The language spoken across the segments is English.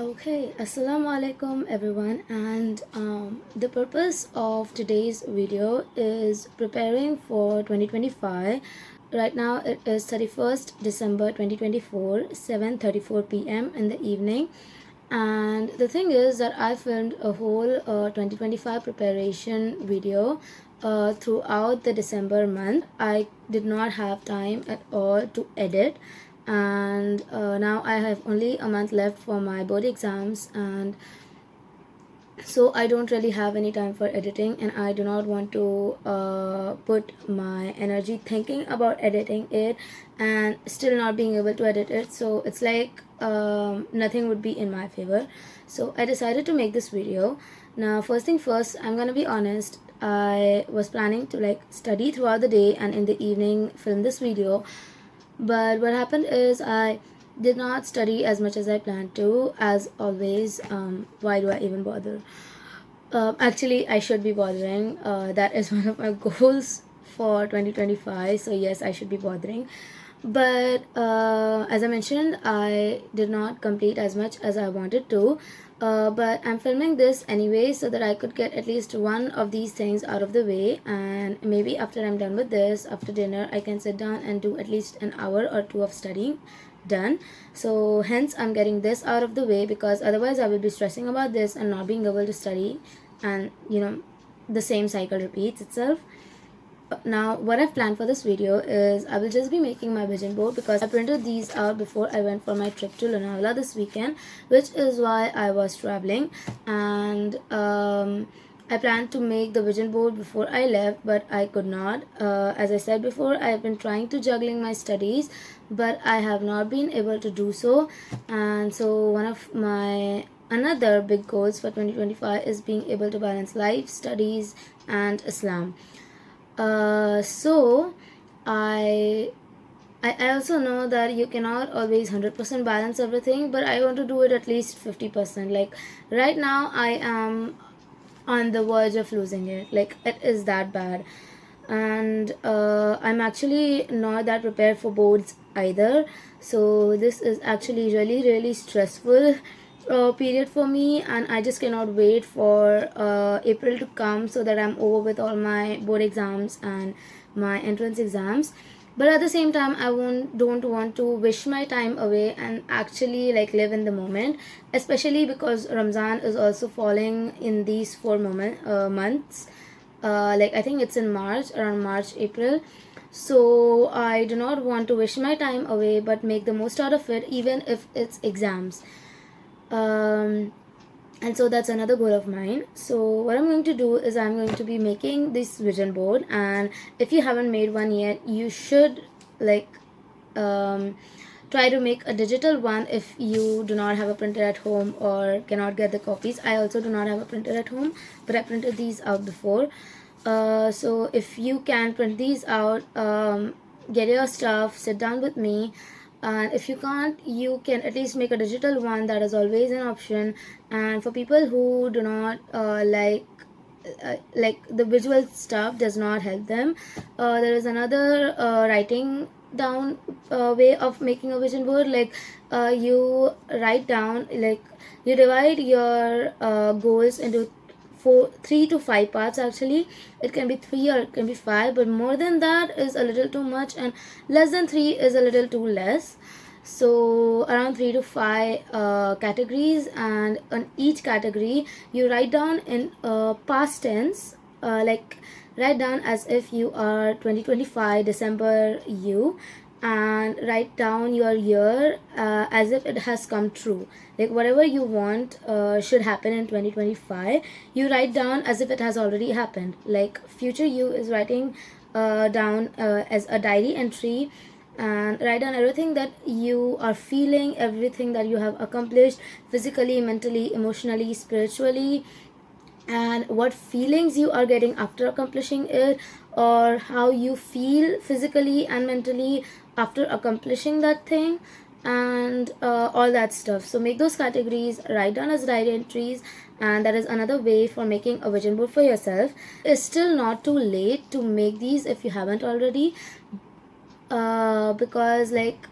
Okay, assalamu alaikum everyone, and the purpose of today's video is preparing for 2025. Right now it is 31st December 2024, 7:34 p.m. in the evening, and the thing is that I filmed a whole 2025 preparation video throughout the December month. I did not have time at all to edit, and now I have only a month left for my board exams, and so I don't really have any time for editing, and I do not want to put my energy thinking about editing it and still not being able to edit it. So it's like nothing would be in my favor. So I decided to make this video. Now, first thing first, I'm gonna be honest. I was planning to like study throughout the day and in the evening film this video, but what happened is I did not study as much as I planned to. As always, why do I even bother? Actually, I should be bothering. That is one of my goals for 2025. So, yes, I should be bothering. But as I mentioned, I did not complete as much as I wanted to. But I'm filming this anyway so that I could get at least one of these things out of the way. And maybe after I'm done with this, after dinner, I can sit down and do at least an hour or two of studying done. So hence I'm getting this out of the way, because otherwise I will be stressing about this and not being able to study, and the same cycle repeats itself. Now what I've planned for this video is I will just be making my vision board, because I printed these out before I went for my trip to Lonavala this weekend, which is why I was traveling. And I planned to make the vision board before I left, but I could not. As I said before, I have been trying to juggling my studies, but I have not been able to do so. And so one of my another big goals for 2025 is being able to balance life, studies, and Islam. So I I also know that you cannot always 100% balance everything, but I want to do it at least 50%. Like right now, I am on the verge of losing it. Like it is that bad, and I'm actually not that prepared for boards either. So this is actually really stressful period for me, and I just cannot wait for April to come so that I'm over with all my board exams and my entrance exams. But at the same time, I don't want to wish my time away and actually like live in the moment, especially because Ramzan is also falling in these months. Like I think it's in March, around March April. So I do not want to wish my time away, but make the most out of it, even if it's exams. um, and so that's another goal of mine. So what I'm going to do is I'm going to be making this vision board, and if you haven't made one yet, you should like um, try to make a digital one if you do not have a printer at home or cannot get the copies. I also do not have a printer at home, but I printed these out before. So if you can print these out, get your stuff, sit down with me, and if you can't, you can at least make a digital one. That is always an option. And for people who do not like the visual stuff does not help them, there is another writing down way of making a vision board. Like you write down, like you divide your goals into 3 to 5 parts. Actually, it can be 3 or it can be 5, but more than that is a little too much, and less than 3 is a little too less. So around 3 to 5 categories, and on each category you write down in past tense, like write down as if you are 2025 December you, and write down your year as if it has come true. Like whatever you want should happen in 2025, you write down as if it has already happened. Like future you is writing down as a diary entry, and write down everything that you are feeling, everything that you have accomplished physically, mentally, emotionally, spiritually, and what feelings you are getting after accomplishing it, or how you feel physically and mentally after accomplishing that thing, and all that stuff. So make those categories, write down as diary entries, and that is another way for making a vision board for yourself. It's still not too late to make these if you haven't already, because like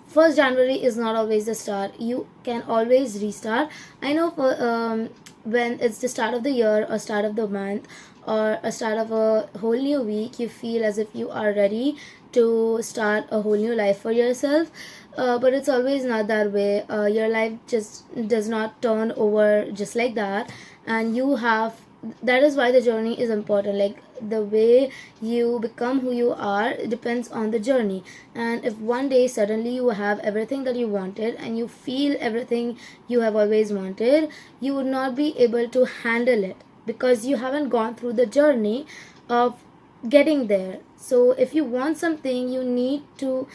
first January is not always the start. You can always restart. I know for when it's the start of the year or start of the month or a start of a whole new week, you feel as if you are ready to start a whole new life for yourself. But it's always not that way. Your life just does not turn over just like that, and you have, that is why the journey is important. Like the way you become who you are depends on the journey. And if one day suddenly you have everything that you wanted and you feel everything you have always wanted, you would not be able to handle it because you haven't gone through the journey of getting there. So if you want something, you need to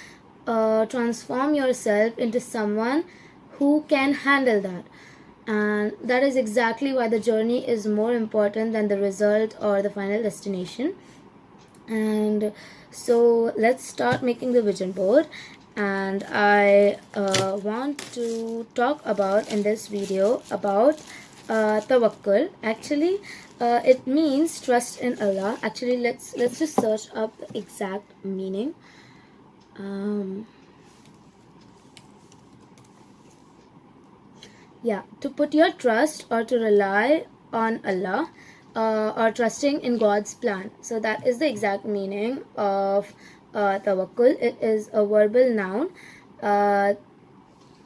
transform yourself into someone who can handle that. And that is exactly why the journey is more important than the result or the final destination. And so let's start making the vision board. And I want to talk about in this video about tawakkul. Actually, it means trust in Allah. Actually, let's just search up the exact meaning. Yeah, to put your trust or to rely on Allah, or trusting in God's plan. So that is the exact meaning of tawakkul. It is a verbal noun, uh,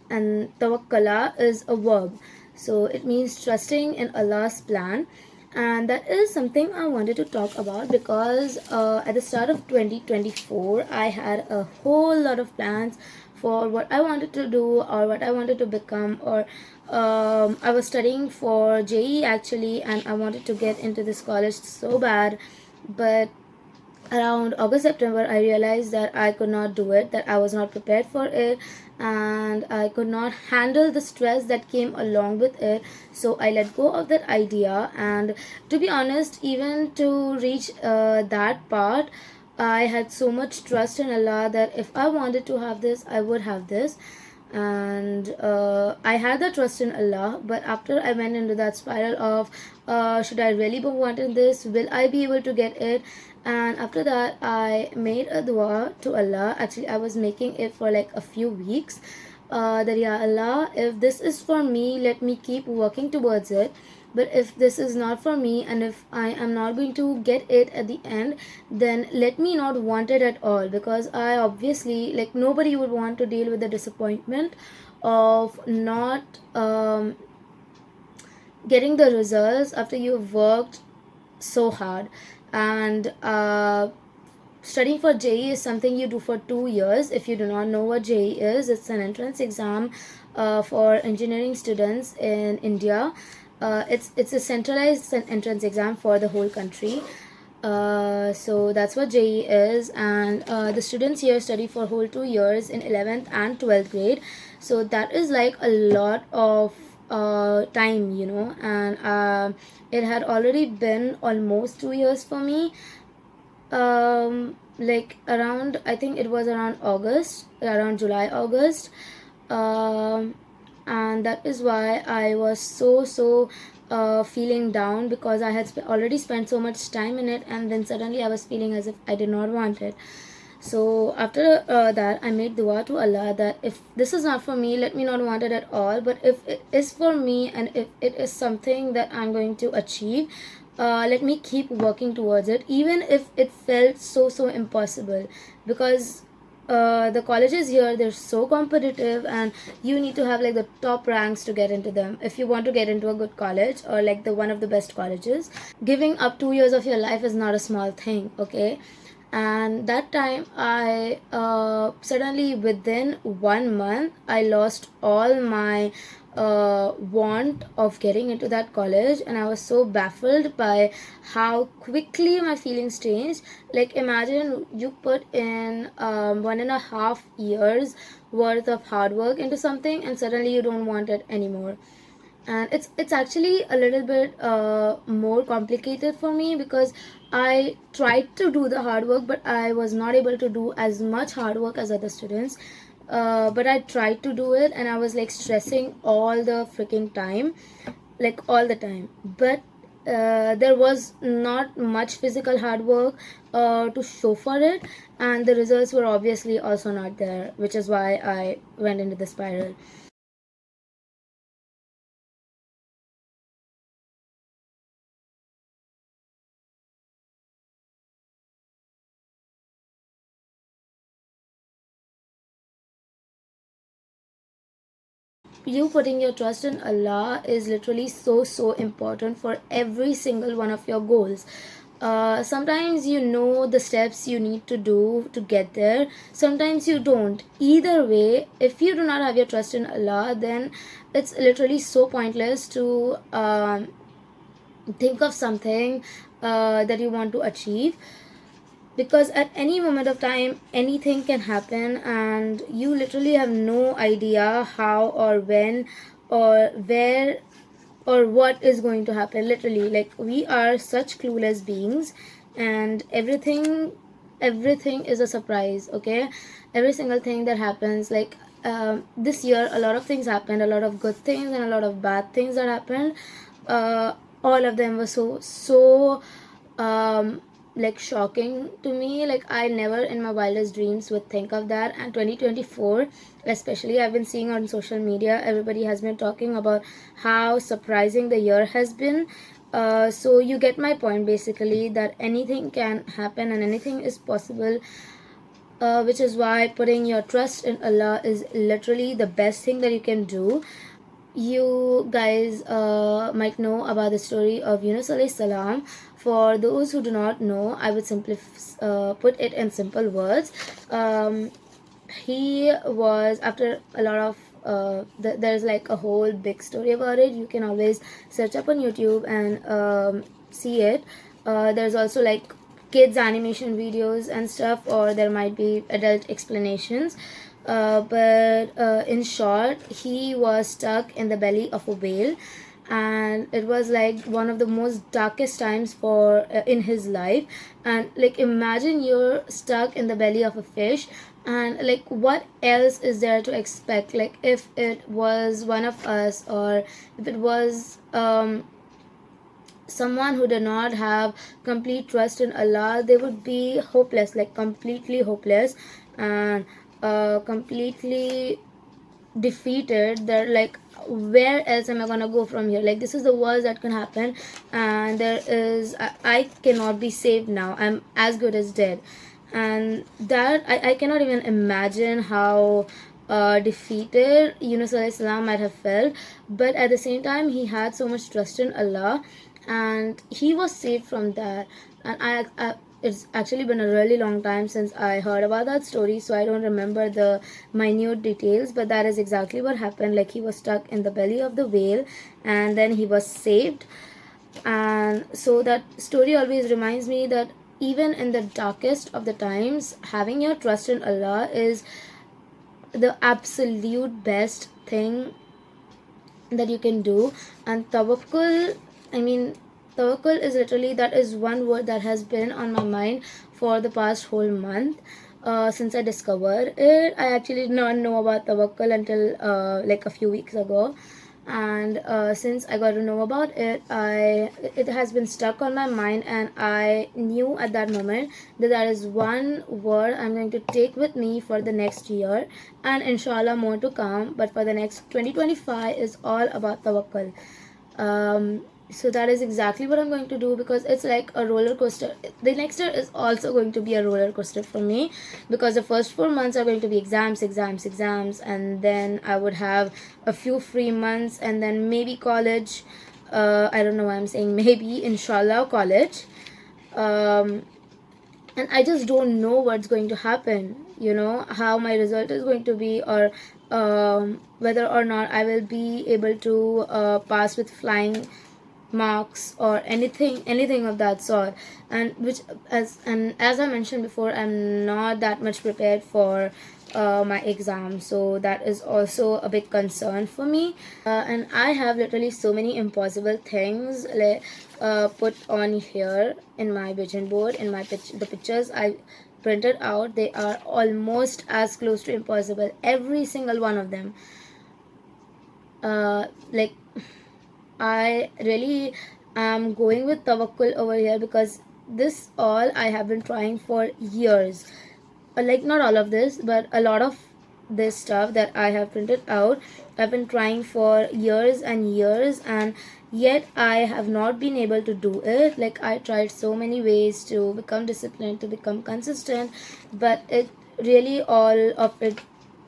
and tawakkala is a verb. So it means trusting in Allah's plan. And that is something I wanted to talk about because at the start of 2024, I had a whole lot of plans for what I wanted to do or what I wanted to become. Or I was studying for JE actually, and I wanted to get into this college so bad. But around August September, I realized that I could not do it, that I was not prepared for it, and I could not handle the stress that came along with it. So I let go of that idea. And to be honest, even to reach that part, I had so much trust in Allah that if I wanted to have this, I would have this. And I had the trust in Allah. But after I went into that spiral of should I really be wanting this, will I be able to get it, and after that I made a dua to Allah. Actually, I was making it for like a few weeks, that yeah Allah, if this is for me, let me keep working towards it. But if this is not for me, and if I am not going to get it at the end, then let me not want it at all. Because I obviously, like, nobody would want to deal with the disappointment of not getting the results after you've worked so hard. And studying for JE is something you do for 2 years. If you do not know what JE is, it's an entrance exam for engineering students in India. It's a centralized entrance exam for the whole country. So that's what JE is. And the students here study for whole 2 years in 11th and 12th grade. So that is like a lot of time, you know. And it had already been almost 2 years for me. Like around, I think it was around August, around July, August. um, and that is why I was so feeling down, because I had already spent so much time in it, and then suddenly I was feeling as if I did not want it. So after that, I made dua to Allah that if this is not for me, let me not want it at all. But if it is for me, and if it is something that I'm going to achieve, let me keep working towards it, even if it felt so impossible. Because the colleges here, they're so competitive, and you need to have like the top ranks to get into them if you want to get into a good college or like the one of the best colleges. Giving up 2 years of your life is not a small thing, okay? And that time, I suddenly within 1 month, I lost all my want of getting into that college. And I was so baffled by how quickly my feelings changed. Like, imagine you put in 1.5 years worth of hard work into something, and suddenly you don't want it anymore. And it's actually a little bit more complicated for me, because I tried to do the hard work, but I was not able to do as much hard work as other students. But I tried to do it, and I was like stressing all the freaking time, like all the time. But there was not much physical hard work to show for it, and the results were obviously also not there, which is why I went into the spiral. You putting your trust in Allah is literally so important for every single one of your goals. Sometimes you know the steps you need to do to get there, sometimes you don't. Either way, if you do not have your trust in Allah, then it's literally so pointless to think of something that you want to achieve, because at any moment of time anything can happen and you literally have no idea how or when or where or what is going to happen. Literally, like, we are such clueless beings, and everything is a surprise. Okay, every single thing that happens, like, this year a lot of things happened, a lot of good things and a lot of bad things that happened. uh, all of them were so um like shocking to me. Like, I never in my wildest dreams would think of that. And 2024 especially, I've been seeing on social media, everybody has been talking about how surprising the year has been. So you get my point, basically, that anything can happen and anything is possible, which is why putting your trust in Allah is literally the best thing that you can do. You guys might know about the story of Yunus alayhi salam. For those who do not know, I would simply put it in simple words. He was, after a lot of there's like a whole big story about it. You can always search up on YouTube and see it. There's also like kids animation videos and stuff, or there might be adult explanations. But in short, he was stuck in the belly of a whale, and it was like one of the most darkest times for in his life. And like, imagine you're stuck in the belly of a fish, and like, what else is there to expect? Like, if it was one of us, or if it was someone who did not have complete trust in Allah, they would be hopeless, like completely hopeless, and completely defeated. They're like, where else am I gonna go from here? Like, this is the worst that can happen, and I cannot be saved now. I'm as good as dead. And that, I cannot even imagine how defeated Yunus alayhi salam might have felt. But at the same time, he had so much trust in Allah, and he was saved from that. And it's actually been a really long time since I heard about that story, so I don't remember the minute details, but that is exactly what happened. Like, he was stuck in the belly of the whale, and then he was saved. And so that story always reminds me that even in the darkest of the times, having your trust in Allah is the absolute best thing that you can do. And tawakkul, I mean, tawakkul is literally, that is one word that has been on my mind for the past whole month. Since I discovered it, I actually did not know about tawakkul until like a few weeks ago. And since I got to know about it, it has been stuck on my mind, and I knew at that moment that that is one word I'm going to take with me for the next year, and inshallah more to come. But for the next 2025 is all about tawakkul. So that is exactly what I'm going to do, because it's like a roller coaster. The next year is also going to be a roller coaster for me, because the first 4 months are going to be exams, and then I would have a few free months, and then maybe college. I don't know why I'm saying maybe, inshallah, college. Um, and I just don't know what's going to happen, how my result is going to be, or whether or not I will be able to pass with flying marks or anything of that sort. And which, as I mentioned before, I'm not that much prepared for my exam, so that is also a big concern for me. And I have literally so many impossible things, like, put on here in my vision board, in the pictures I printed out. They are almost as close to impossible, every single one of them. Like, I really I'm going with tawakkul over here because this all I have been trying for years. Like, not all of this, but a lot of this stuff that I have printed out, I've been trying for years and years, and yet I have not been able to do it. Like, I tried so many ways to become disciplined, to become consistent, but it really, all of it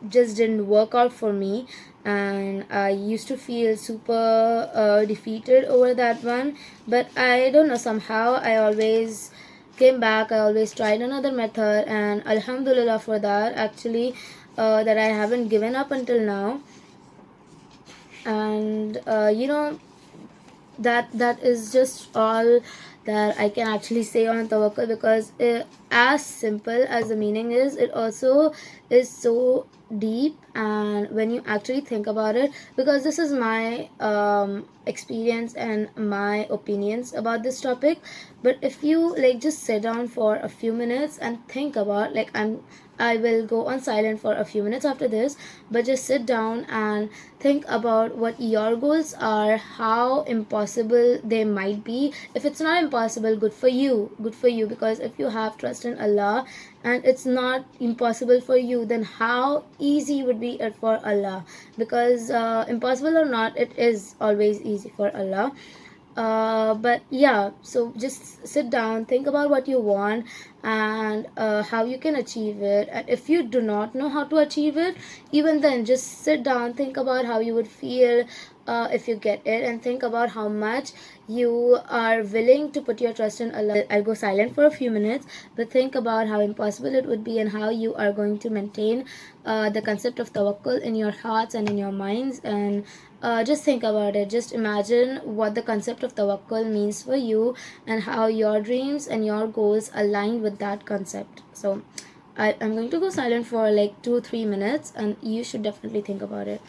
just didn't work out for me, and I used to feel super defeated over that one. But I don't know, somehow I always came back. I always tried another method, and alhamdulillah for that, actually, that I haven't given up until now. And that is just all that I can actually say on tawakkul, because as simple as the meaning is, it also is so deep. And when you actually think about it, because this is my experience and my opinions about this topic, but if you like just sit down for a few minutes and think about, like, I will go on silent for a few minutes after this, but just sit down and think about what your goals are, how impossible they might be. If it's not impossible, good for you, good for you, because if you have trust in Allah and it's not impossible for you, then how easy would be it for Allah? Because impossible or not, it is always easy for Allah. But yeah, so just sit down, think about what you want, and how you can achieve it. And if you do not know how to achieve it, even then just sit down, think about how you would feel if you get it, and think about how much you are willing to put your trust in Allah. I'll go silent for a few minutes, but think about how impossible it would be, and how you are going to maintain the concept of tawakkul in your hearts and in your minds. And just think about it. Just imagine what the concept of tawakkul means for you, and how your dreams and your goals align with that concept. So I'm going to go silent for like 2-3 minutes, and you should definitely think about it.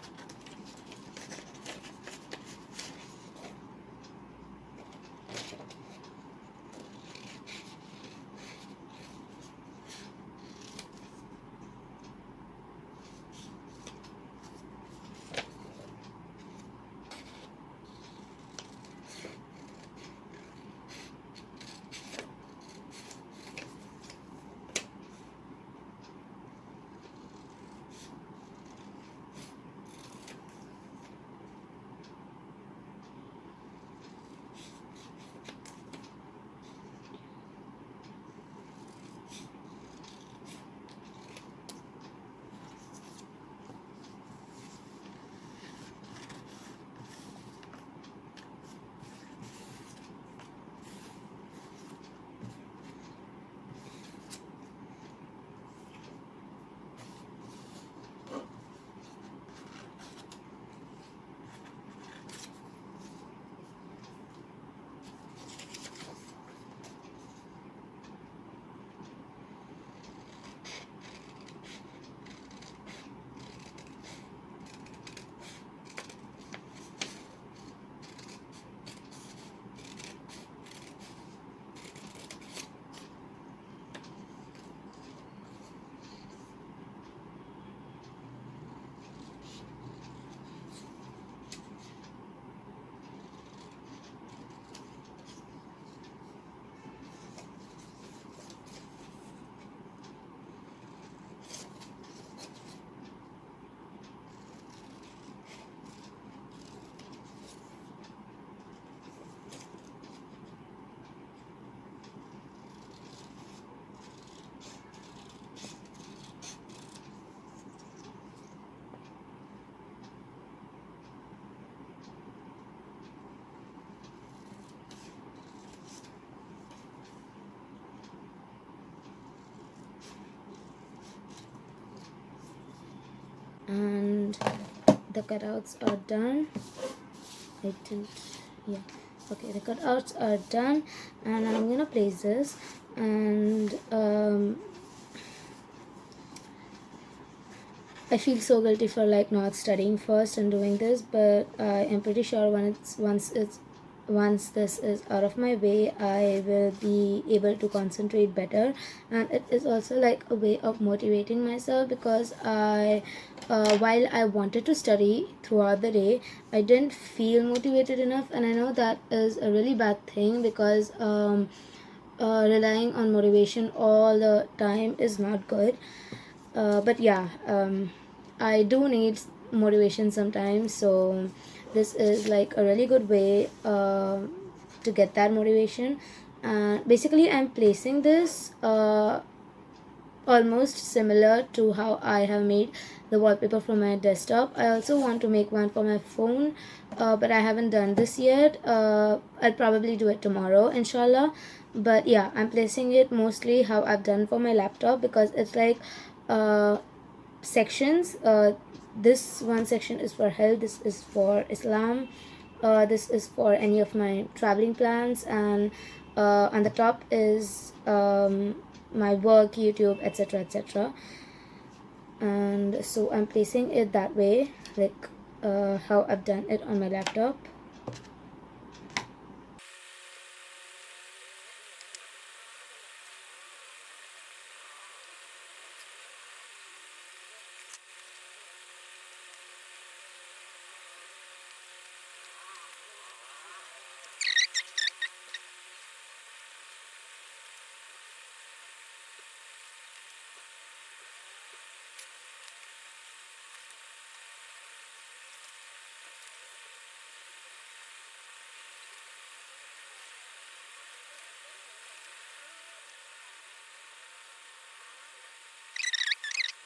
And the cutouts are done. I didn't, yeah, okay, the cutouts are done, and I'm gonna place this. And I feel so guilty for like not studying first and doing this, but I am pretty sure once it's once this is out of my way, I will be able to concentrate better. And it is also like a way of motivating myself, because while I wanted to study throughout the day, I didn't feel motivated enough. And I know that is a really bad thing, because relying on motivation all the time is not good. But yeah, I do need motivation sometimes, so this is like a really good way to get that motivation. Basically, I'm placing this almost similar to how I have made the wallpaper for my desktop. I also want to make one for my phone, but I haven't done this yet. I'll probably do it tomorrow, inshallah. But yeah, I'm placing it mostly how I've done for my laptop, because it's like uh, sections. This one section is for health, this is for Islam, this is for any of my traveling plans, and on the top is my work, YouTube, etc., etc. And so I'm placing it that way, like how I've done it on my laptop.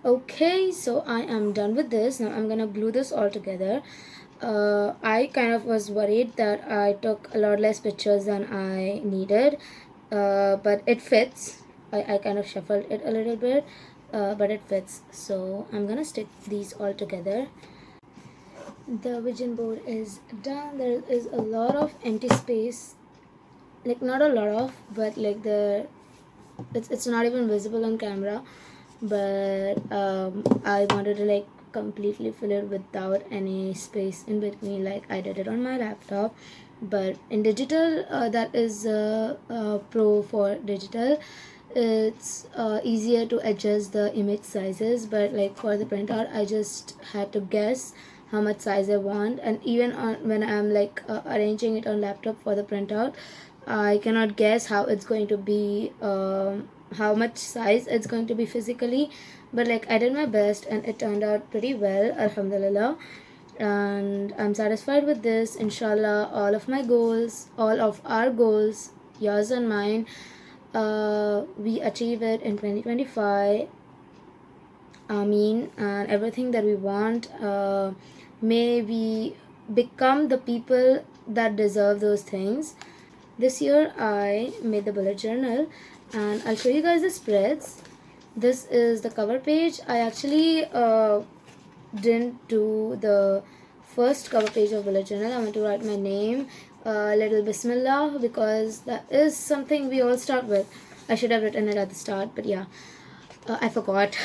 Okay, so I am done with this. Now I'm gonna glue this all together. I kind of was worried that I took a lot less pictures than I needed, but it fits. I kind of shuffled it a little bit, but it fits. So I'm gonna stick these all together. The vision board is done. There is a lot of empty space, like not a lot of, but like it's not even visible on camera, but I wanted to like completely fill it without any space in between, like I did it on my laptop. But in digital, that is pro for digital. It's easier to adjust the image sizes, but like for the printout, I just had to guess how much size I want. And even when I'm like arranging it on laptop for the printout, I cannot guess how it's going to be, how much size it's going to be physically. But like I did my best and it turned out pretty well, alhamdulillah. And I'm satisfied with this. Inshallah, all of my goals, all of our goals, yours and mine, we achieve it in 2025. Ameen. And everything that we want, may we become the people that deserve those things. This year I made the bullet journal, and I'll show you guys the spreads. This is the cover page. I actually didn't do the first cover page of bullet journal. I want to write my name, little bismillah, because that is something we all start with. I should have written it at the start, but yeah, I forgot.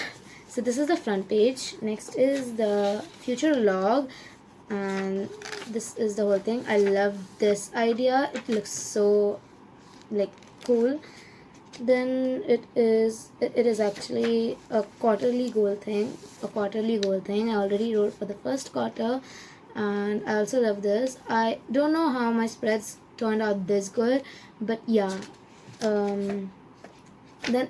So this is the front page. Next is the future log, and this is the whole thing. I love this idea. It looks so like cool. Then it is actually a quarterly goal thing. I already wrote for the first quarter, and I also love this. I don't know how my spreads turned out this good, but yeah. Then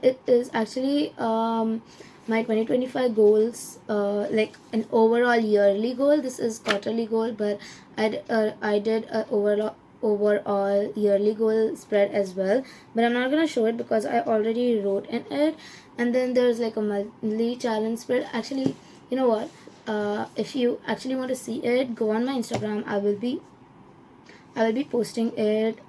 it is actually my 2025 goals, like an overall yearly goal. This is quarterly goal, but I did a overall yearly goal spread as well, but I'm not gonna show it because I already wrote in it. And then there's like a monthly challenge spread. Actually, you know what, if you actually want to see it, go on my Instagram. I will be posting it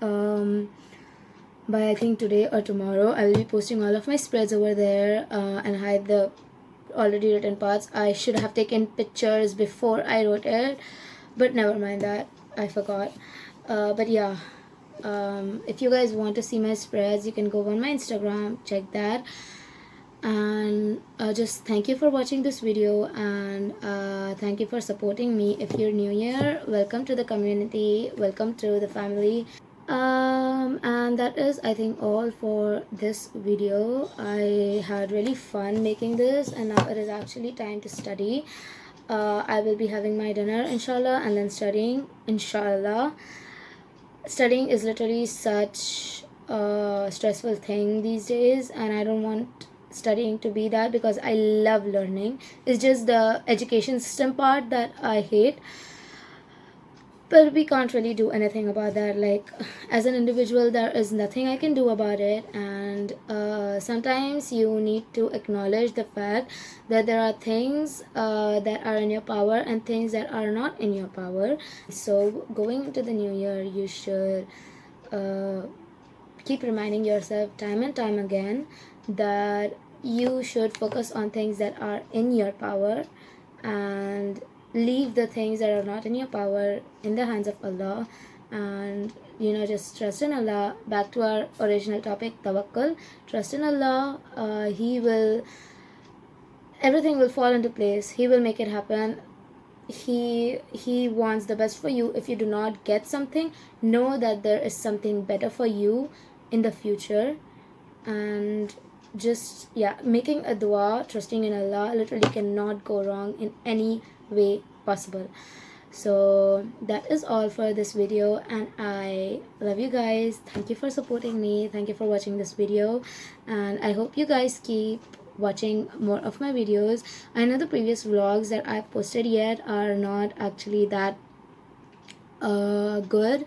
by I think today or tomorrow. I will be posting all of my spreads over there, and hide the already written parts. I should have taken pictures before I wrote it, but never mind that, I forgot. But yeah, if you guys want to see my spreads, you can go on my Instagram, check that. And just thank you for watching this video, and thank you for supporting me. If you're new here, welcome to the community, welcome to the family. And that is, I think, all for this video. I had really fun making this, and now it is actually time to study. I will be having my dinner, inshallah, and then studying, inshallah. Studying is literally such a stressful thing these days, and I don't want studying to be that, because I love learning. It's just the education system part that I hate, but we can't really do anything about that. Like, as an individual, there is nothing I can do about it, and sometimes you need to acknowledge the fact that there are things that are in your power and things that are not in your power. So going into the new year, you should uh, keep reminding yourself time and time again that you should focus on things that are in your power, and leave the things that are not in your power in the hands of Allah. And just trust in Allah. Back to our original topic, tawakkul. Trust in Allah. Everything will fall into place. He will make it happen. He wants the best for you. If you do not get something, know that there is something better for you in the future. And just, yeah, making a dua, trusting in Allah, literally cannot go wrong in any way possible. So that is all for this video, and I love you guys. Thank you for supporting me, thank you for watching this video, and I hope you guys keep watching more of my videos. I know the previous vlogs that I've posted yet are not actually that good,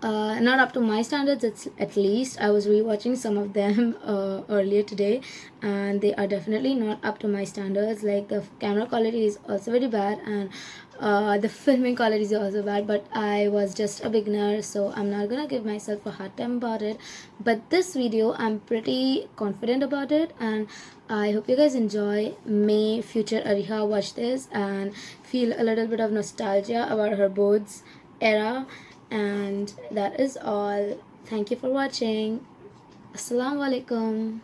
not up to my standards. It's at least I was rewatching some of them earlier today, and they are definitely not up to my standards. Like, the camera quality is also very bad, and the filming quality is also bad, but I was just a beginner, so I'm not gonna give myself a hard time about it. But this video, I'm pretty confident about it, and I hope you guys enjoy. May future Areeha watch this and feel a little bit of nostalgia about her boards era. And that is all. Thank you for watching. Assalamu alaikum.